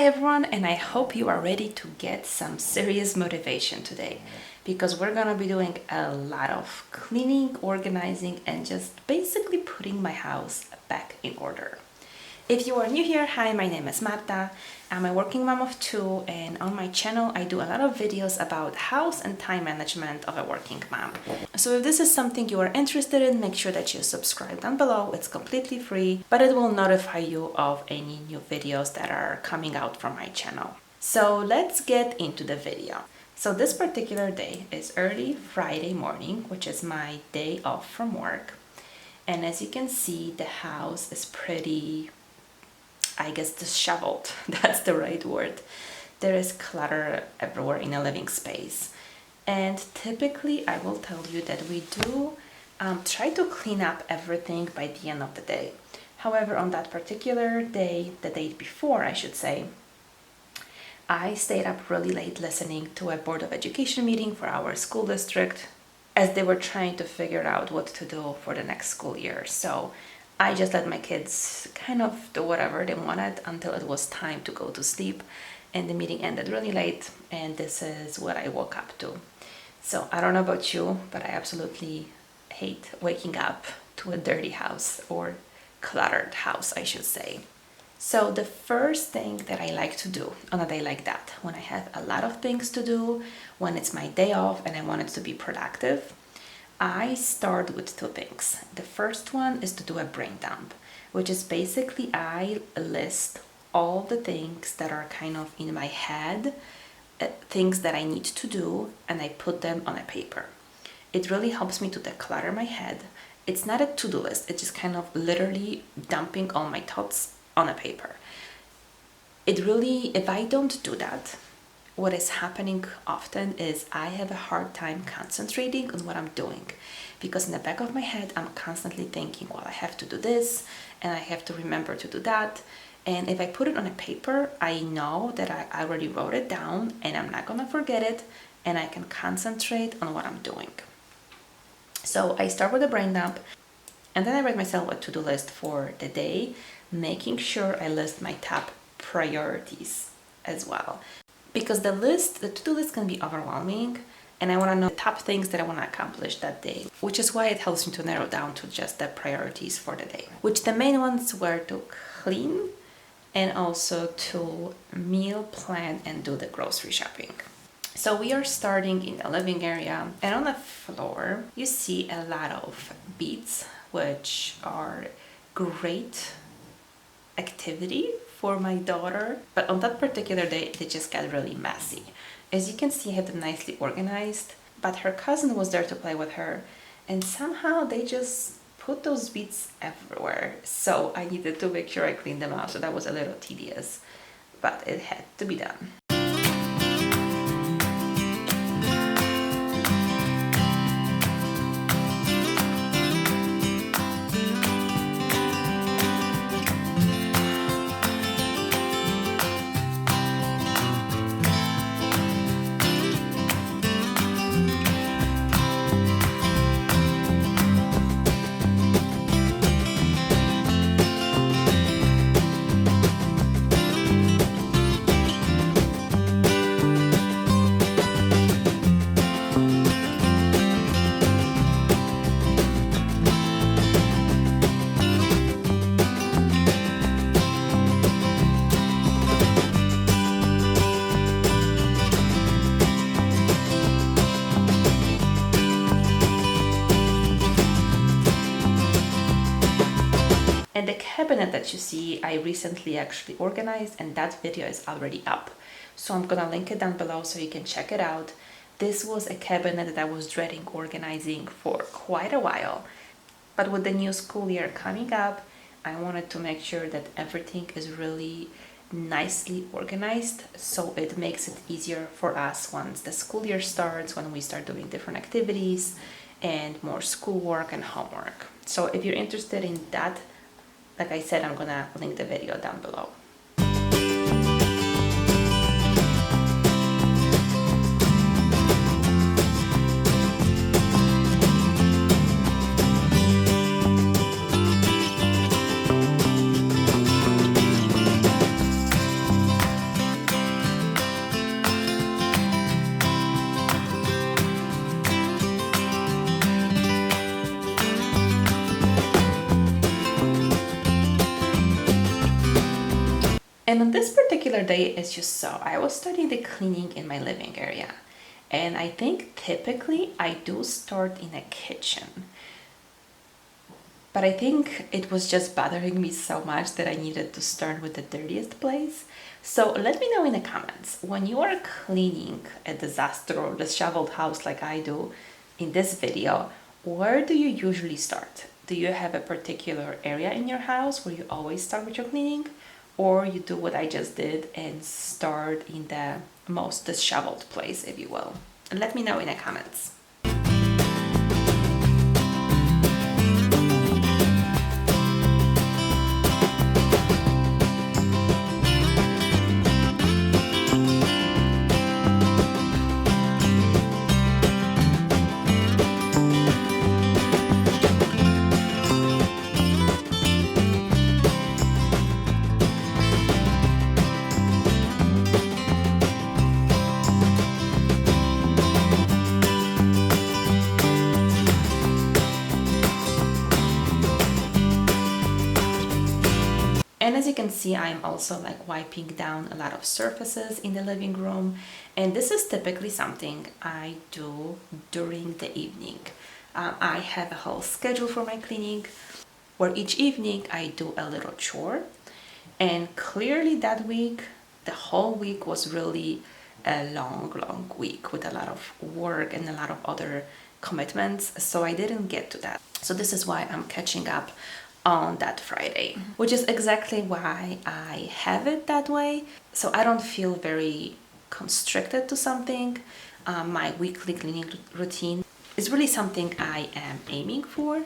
Hi everyone, and I hope you are ready to get some serious motivation today because we're gonna be doing a lot of cleaning, organizing, and just basically putting my house back in order. If you are new here, hi, my name is Marta. I'm a working mom of two, and on my channel I do a lot of videos about house and time management of a working mom. So if this is something you are interested in, make sure that you subscribe down below. It's completely free, but it will notify you of any new videos that are coming out from my channel. So let's get into the video. So this particular day is early Friday morning, which is my day off from work. And as you can see, the house is pretty, I guess, disheveled. That's the right word. There is clutter everywhere in a living space. And typically I will tell you that we do try to clean up everything by the end of the day. However, on that particular day, the day before I should say, I stayed up really late listening to a Board of Education meeting for our school district as they were trying to figure out what to do for the next school year. So I just let my kids kind of do whatever they wanted until it was time to go to sleep, and the meeting ended really late, and this is what I woke up to. So I don't know about you, but I absolutely hate waking up to a dirty house, or cluttered house I should say. So the first thing that I like to do on a day like that, when I have a lot of things to do, when it's my day off and I want it to be productive, I start with two things. The first one is to do a brain dump, which is basically I list all the things that are kind of in my head, things that I need to do, and I put them on a paper. It really helps me to declutter my head. It's not a to-do list, it's just kind of literally dumping all my thoughts on a paper. It really, if I don't do that, what is happening often is I have a hard time concentrating on what I'm doing, because in the back of my head I'm constantly thinking, well, I have to do this and I have to remember to do that. And if I put it on a paper, I know that I already wrote it down and I'm not gonna forget it, and I can concentrate on what I'm doing. So I start with a brain dump, and then I write myself a to-do list for the day, making sure I list my top priorities as well. Because the to-do list can be overwhelming, and I want to know the top things that I want to accomplish that day, which is why it helps me to narrow down to just the priorities for the day, which the main ones were to clean and also to meal plan and do the grocery shopping. So we are starting in the living area, and on the floor you see a lot of beads, which are great activity for my daughter, but on that particular day they just got really messy. As you can see, I have them nicely organized, but her cousin was there to play with her, and somehow they just put those beads everywhere. So I needed to make sure I cleaned them out, so that was a little tedious, but it had to be done. And the cabinet that you see, I recently actually organized, and that video is already up. So I'm gonna link it down below so you can check it out. This was a cabinet that I was dreading organizing for quite a while. But with the new school year coming up, I wanted to make sure that everything is really nicely organized, so it makes it easier for us once the school year starts, when we start doing different activities and more schoolwork and homework. So if you're interested in that, like I said, I'm gonna link the video down below. And on this particular day, as you saw, I was starting the cleaning in my living area. And I think typically I do start in a kitchen. But I think it was just bothering me so much that I needed to start with the dirtiest place. So let me know in the comments, when you are cleaning a disaster or disheveled house like I do in this video, where do you usually start? Do you have a particular area in your house where you always start with your cleaning? Or you do what I just did and start in the most disheveled place, if you will? And let me know in the comments. And as you can see, I'm also like wiping down a lot of surfaces in the living room. And this is typically something I do during the evening. I have a whole schedule for my cleaning where each evening I do a little chore. And clearly that week, the whole week was really a long week with a lot of work and a lot of other commitments. So I didn't get to that. So this is why I'm catching up on that Friday, which is exactly why I have it that way. So I don't feel very constricted to something. My weekly cleaning routine is really something I am aiming for.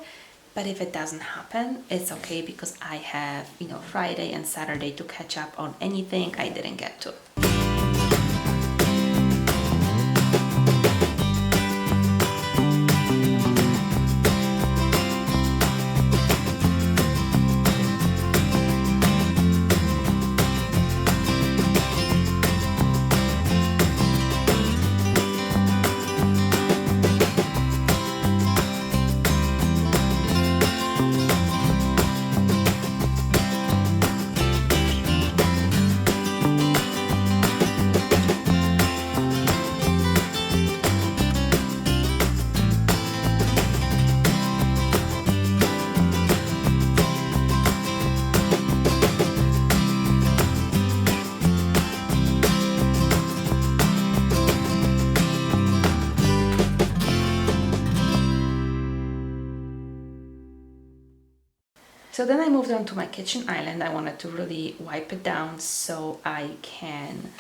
But if it doesn't happen, it's okay because I have, Friday and Saturday to catch up on anything I didn't get to. So then I moved on to my kitchen island. I wanted to really wipe it down so I can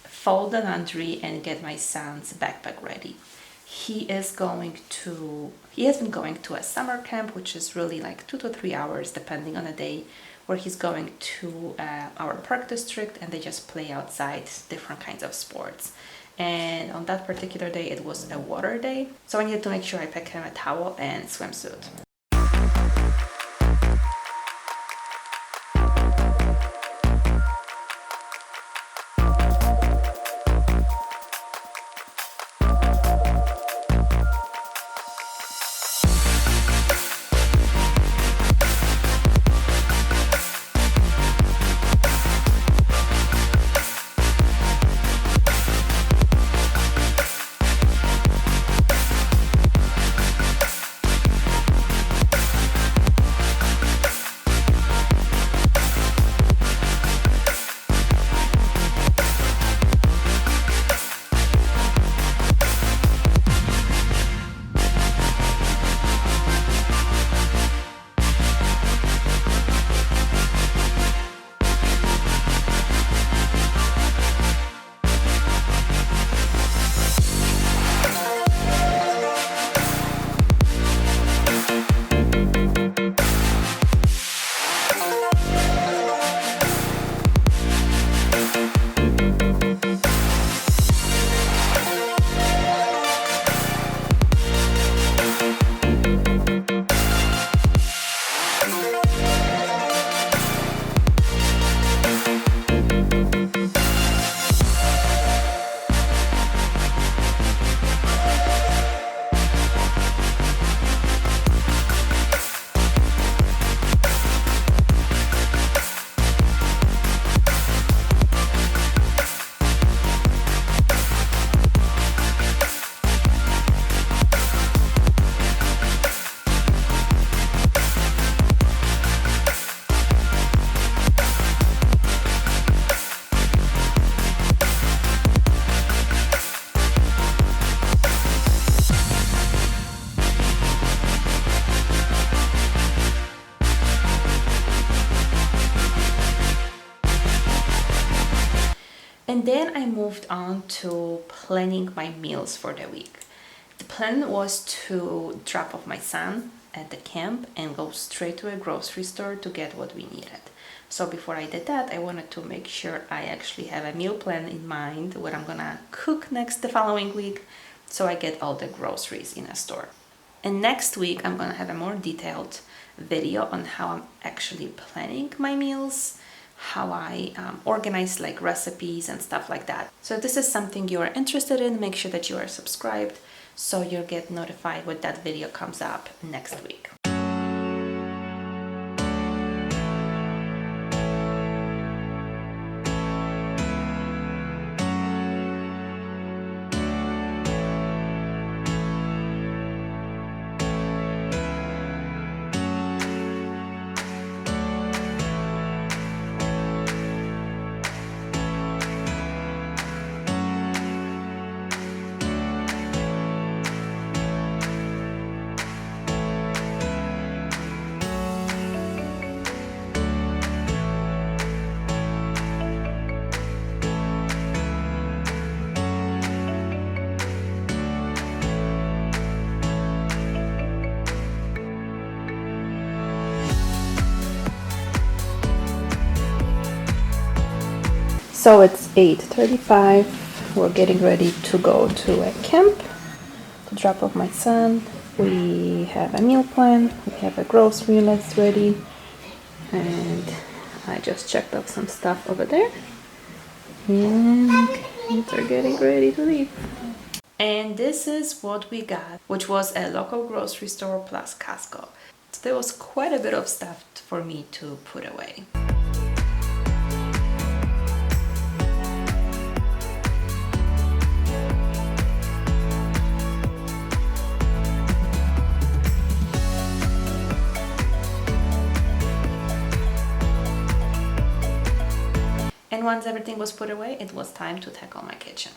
fold the laundry and get my son's backpack ready. He has been going to a summer camp, which is really like 2 to 3 hours depending on the day, where he's going to our park district and they just play outside different kinds of sports. And on that particular day it was a water day, so I needed to make sure I pack him a towel and swimsuit. And then I moved on to planning my meals for the week. The plan was to drop off my son at the camp and go straight to a grocery store to get what we needed. So before I did that, I wanted to make sure I actually have a meal plan in mind, what I'm gonna cook next the following week, so I get all the groceries in a store. And next week, I'm gonna have a more detailed video on how I'm actually planning my meals, how I organize like recipes and stuff like that. So if this is something you are interested in, make sure that you are subscribed so you'll get notified when that video comes up next week. So it's 8:35. We're getting ready to go to a camp to drop off my son. We have a meal plan. We have a grocery list ready. And I just checked off some stuff over there. And kids are getting ready to leave. And this is what we got, which was a local grocery store plus Costco. So there was quite a bit of stuff for me to put away. And once everything was put away, it was time to tackle my kitchen.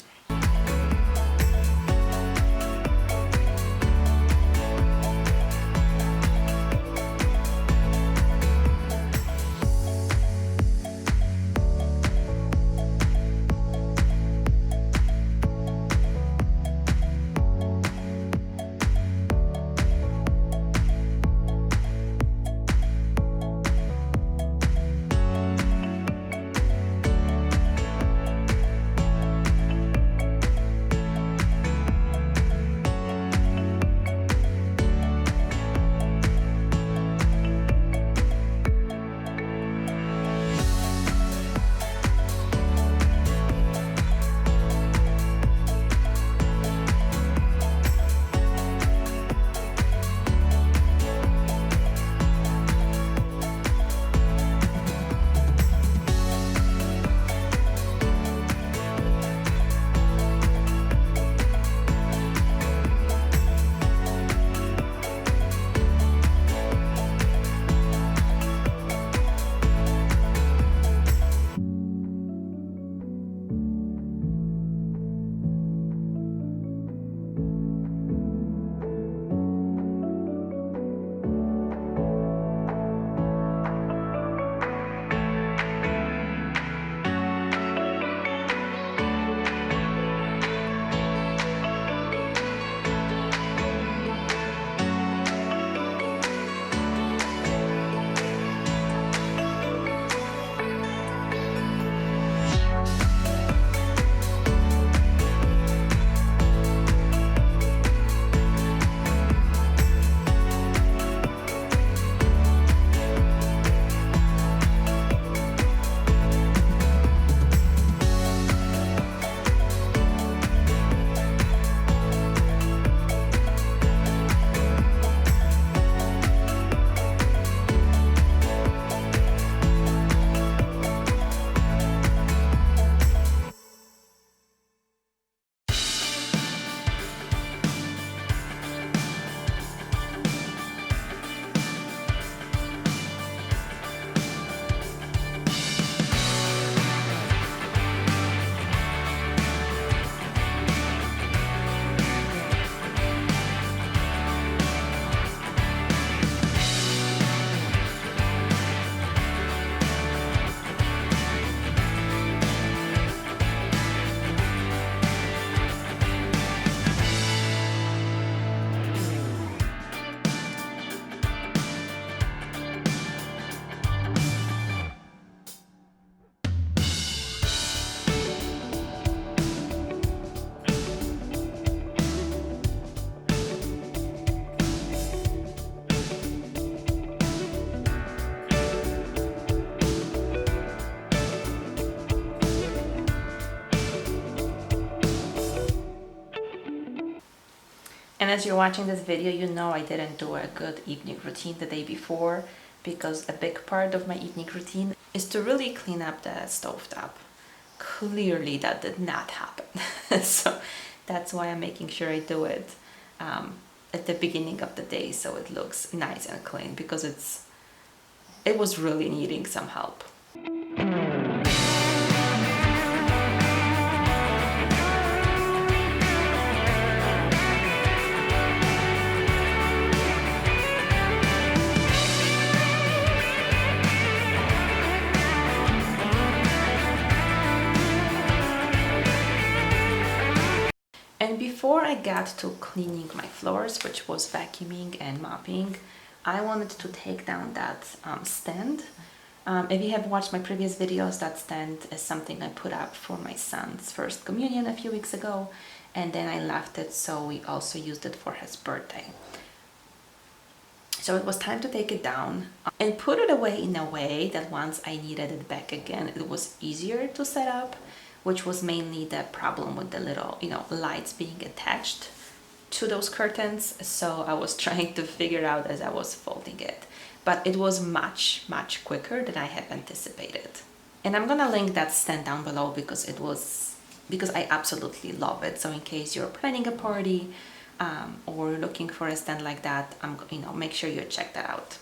And as you're watching this video, you know I didn't do a good evening routine the day before, because a big part of my evening routine is to really clean up the stovetop. Clearly that did not happen. So that's why I'm making sure I do it at the beginning of the day so it looks nice and clean, because it was really needing some help. And before I got to cleaning my floors, which was vacuuming and mopping, I wanted to take down that stand. If you have watched my previous videos, that stand is something I put up for my son's first communion a few weeks ago, and then I left it, so we also used it for his birthday. So it was time to take it down and put it away in a way that once I needed it back again, it was easier to set up, which was mainly the problem with the little, lights being attached to those curtains. So I was trying to figure out as I was folding it, but it was much, much quicker than I had anticipated. And I'm gonna link that stand down below because I absolutely love it. So in case you're planning a party or looking for a stand like that, make sure you check that out.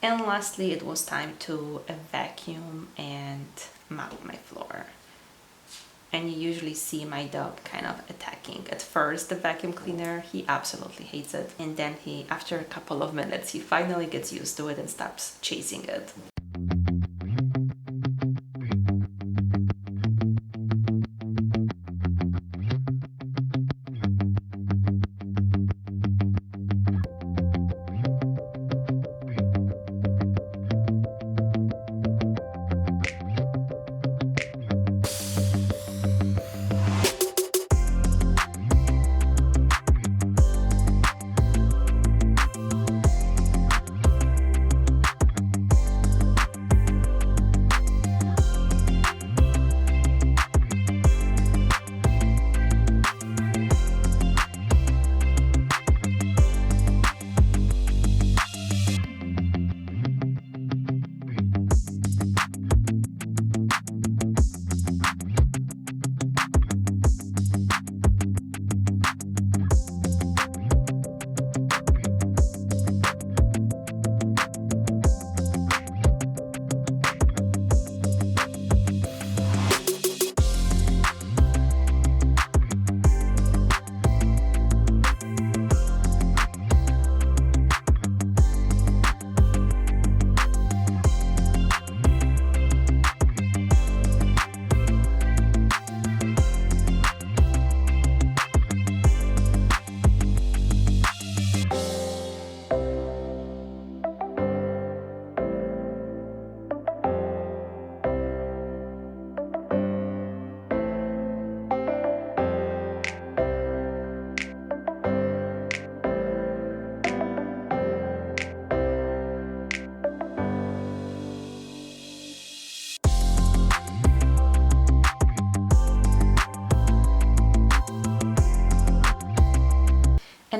And lastly, it was time to vacuum and mop my floor. And you usually see my dog kind of attacking at first the vacuum cleaner. He absolutely hates it. And then after a couple of minutes, he finally gets used to it and stops chasing it.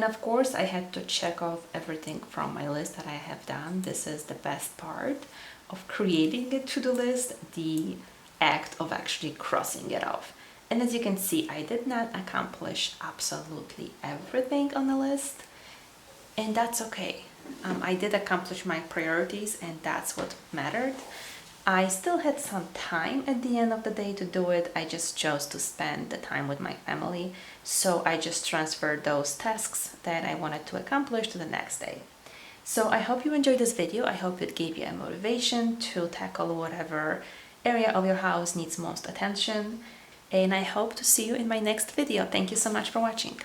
And of course, I had to check off everything from my list that I have done. This is the best part of creating a to-do list, the act of actually crossing it off. And as you can see, I did not accomplish absolutely everything on the list, and that's okay. I did accomplish my priorities, and that's what mattered. I still had some time at the end of the day to do it. I just chose to spend the time with my family, so I just transferred those tasks that I wanted to accomplish to the next day. So I hope you enjoyed this video. I hope it gave you a motivation to tackle whatever area of your house needs most attention. And I hope to see you in my next video. Thank you so much for watching.